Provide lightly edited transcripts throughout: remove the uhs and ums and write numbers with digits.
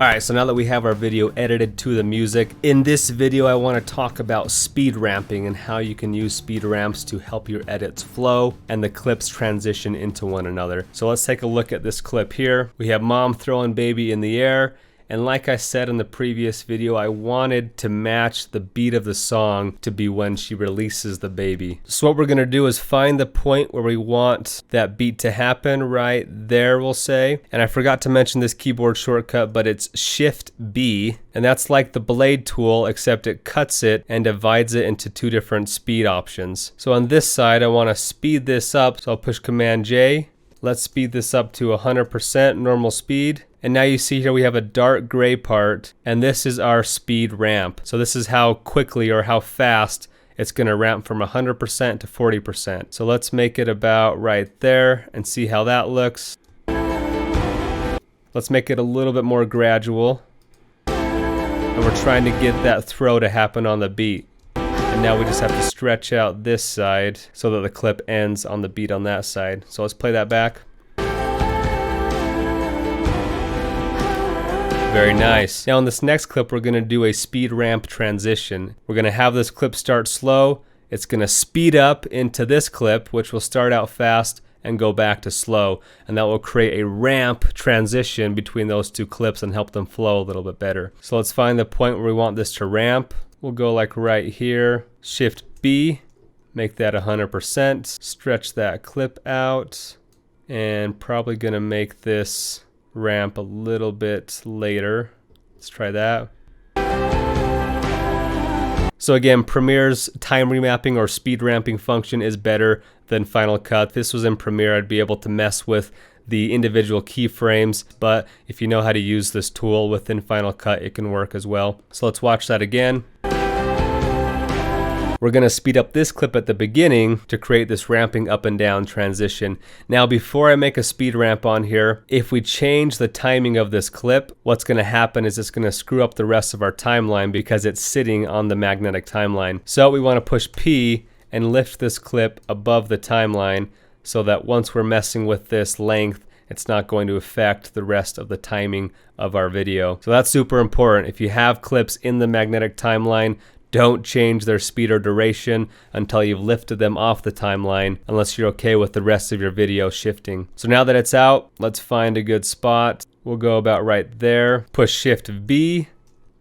Alright, so now that we have our video edited to the music, in this video I want to talk about speed ramping and how you can use speed ramps to help your edits flow and the clips transition into one another. So let's take a look at this clip here. We have mom throwing baby in the air, and like I said in the previous video, I wanted to match the beat of the song to be when she releases the baby. So what we're going to do is find the point where we want that beat to happen, right there we'll say. And I forgot to mention this keyboard shortcut, but it's Shift B, and that's like the blade tool except it cuts it and divides it into two different speed options. So on this side I want to speed this up, so I'll push Command J. Let's speed this up to 100% normal speed. And now you see here we have a dark gray part, and this is our speed ramp. So this is how quickly or how fast it's going to ramp from 100% to 40%. So let's make it about right there and see how that looks. Let's make it a little bit more gradual. And we're trying to get that throw to happen on the beat. And now we just have to stretch out this side so that the clip ends on the beat on that side. So let's play that back. Very nice. Now in this next clip we're going to do a speed ramp transition. We're going to have this clip start slow. It's going to speed up into this clip, which will start out fast and go back to slow. And that will create a ramp transition between those two clips and help them flow a little bit better. So let's find the point where we want this to ramp. We'll go like right here. Shift B, make that 100%. Stretch that clip out. And probably going to make this ramp a little bit later. Let's try that. So again, Premiere's time remapping or speed ramping function is better than Final Cut. If this was in Premiere, I'd be able to mess with the individual keyframes, but if you know how to use this tool within Final Cut, it can work as well. So let's watch that again. We're going to speed up this clip at the beginning to create this ramping up and down transition. Now before I make a speed ramp on here, if we change the timing of this clip, what's going to happen is it's going to screw up the rest of our timeline because it's sitting on the magnetic timeline. So we want to push P and lift this clip above the timeline so that once we're messing with this length, it's not going to affect the rest of the timing of our video. So that's super important. If you have clips in the magnetic timeline, don't change their speed or duration until you've lifted them off the timeline, unless you're okay with the rest of your video shifting. So now that it's out, let's find a good spot. We'll go about right there. Push Shift B,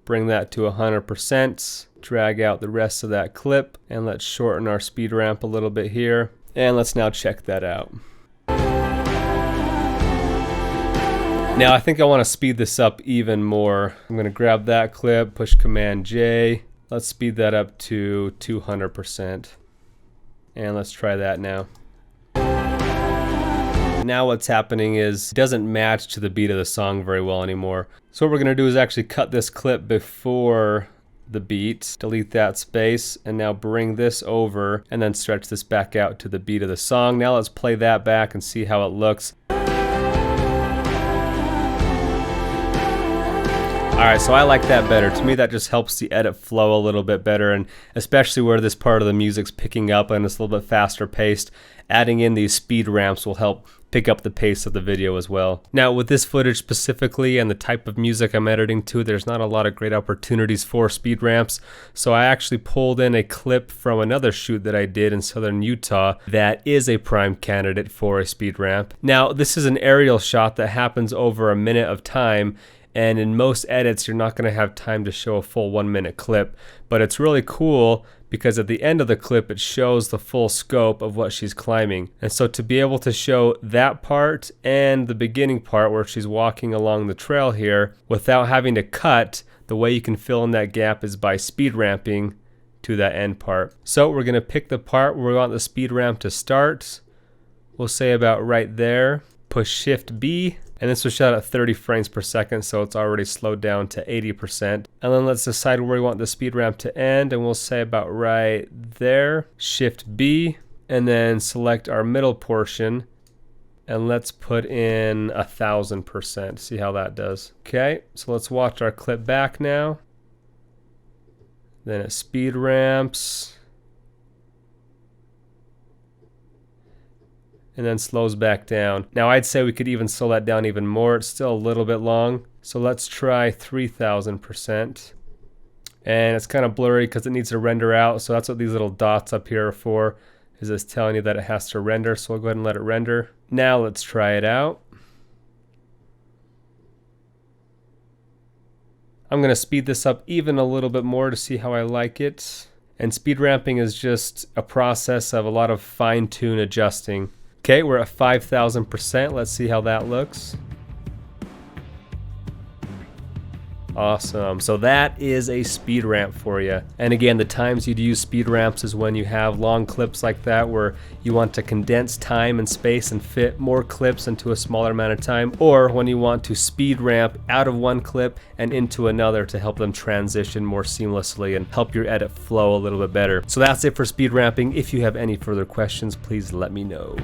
bring that to 100%. Drag out the rest of that clip, and let's shorten our speed ramp a little bit here. And let's now check that out. Now I think I want to speed this up even more. I'm going to grab that clip, push Command J. Let's speed that up to 200%. And let's try that now. Now what's happening is it doesn't match to the beat of the song very well anymore. So what we're going to do is actually cut this clip before the beat, delete that space, and now bring this over and then stretch this back out to the beat of the song. Now let's play that back and see how it looks. Alright, so I like that better. To me, that just helps the edit flow a little bit better, and especially where this part of the music's picking up and it's a little bit faster paced, adding in these speed ramps will help pick up the pace of the video as well. Now, with this footage specifically and the type of music I'm editing to, there's not a lot of great opportunities for speed ramps, so I actually pulled in a clip from another shoot that I did in southern Utah that is a prime candidate for a speed ramp. Now, this is an aerial shot that happens over a minute of time, and in most edits you're not going to have time to show a full 1 minute clip, but it's really cool because at the end of the clip it shows the full scope of what she's climbing. And so to be able to show that part and the beginning part where she's walking along the trail here without having to cut, the way you can fill in that gap is by speed ramping to that end part. So we're going to pick the part where we want the speed ramp to start. We'll say about right there. Push Shift B. And this was shot at 30 frames per second, so it's already slowed down to 80%. And then let's decide where we want the speed ramp to end, and we'll say about right there. Shift B, and then select our middle portion, and let's put in 1000%. See how that does. Okay, so let's watch our clip back now. Then it speed ramps. and then slows back down. Now I'd say we could even slow that down even more. It's still a little bit long. So let's try 3000%. And it's kind of blurry because it needs to render out. So that's what these little dots up here are for, is it's telling you that it has to render. So we'll go ahead and let it render. Now let's try it out. I'm going to speed this up even a little bit more to see how I like it. And speed ramping is just a process of a lot of fine-tune adjusting. Okay, we're at 5000%. Let's see how that looks. Awesome. So that is a speed ramp for you. And again, the times you'd use speed ramps is when you have long clips like that where you want to condense time and space and fit more clips into a smaller amount of time, or when you want to speed ramp out of one clip and into another to help them transition more seamlessly and help your edit flow a little bit better. So that's it for speed ramping. If you have any further questions, please let me know.